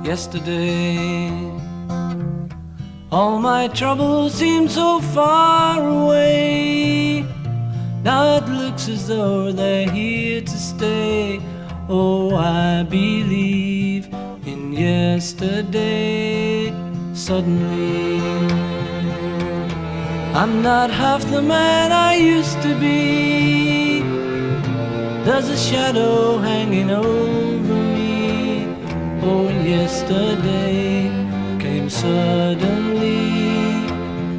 yesterday. All my troubles seem so far away. Now it looks as though they're here to stay. Oh, I believe in yesterday. Suddenly, I'm not half the man I used to be. There's a shadow hanging over me. Oh, and yesterday came suddenly.